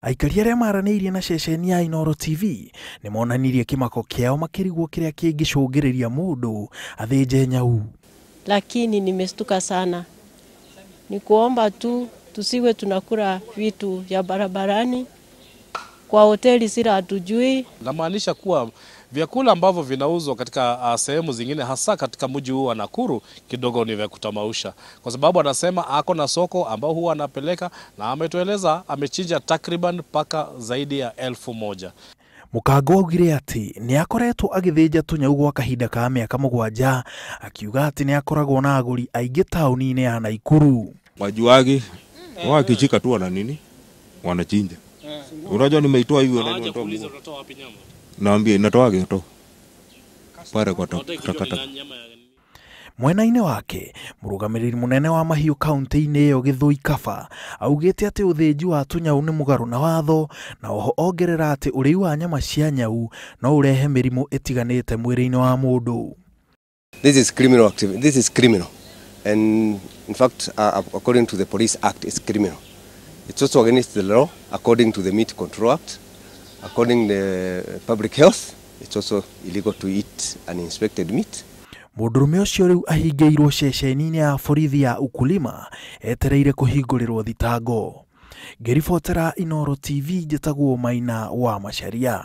Aikari aria maranĩirie na ceceni ya Inooro TV nĩ monanirie kimako kiao makirigwo kiria kingicũngĩrĩria mundu athinje nyau. Lakini nimestuka sana. Ni kuomba tu tusiwe tunakula vitu vya barabarani kwa hoteli zile hatujui. Namaanisha kuwa vyakula ambavyo vinauzwa katika sehemu zingine hasa katika mji huu wa Nakuru kidogo ni vya kutamausha. Kwa sababu anasema ako na soko ambao huwa anapeleka na ametueleza amechinja takriban paka zaidi ya 1000. Mukangi augire ati ni akoretwo agithinja tunyau gwa kahinda ka miaka 7 akiuga ati ni akoragwo na aguri aingi tauni-ini ya Nakuru. Wajuagi wakichika tu wana nini wanachinja. Unajua nimeitoa hivyo na nitoa wapi nyama? Naambia inatoa geto pare kwa takata. Mwena-inĩ wake mũrũgamĩrĩri munene wa mahiũ kaunti-inĩ ĩyo Gĩthũi Kaba augĩte atĩ ũthĩnji wa tunyau nĩ mũgarũ na watho, na oho ongerera atĩ ũrĩi wa nyama cia nyau no ũrehe mĩrimũ ĩtiganĩte mwĩrĩ-inĩ wa mũndũ. This is criminal activity. This is criminal, and in fact, according to the Police Act, it's criminal. It's also against the law, according to the Meat Control Act. According to the Public Health, it's also illegal to eat uninspected meat. Mundurume ucio riu ahingĩirwo ceceni-inĩ ya borithi ya ukulima etereire kũhingũrĩrwo thitango. Ngĩribotera Inooro TV njĩtagwo Maina wa Macharia.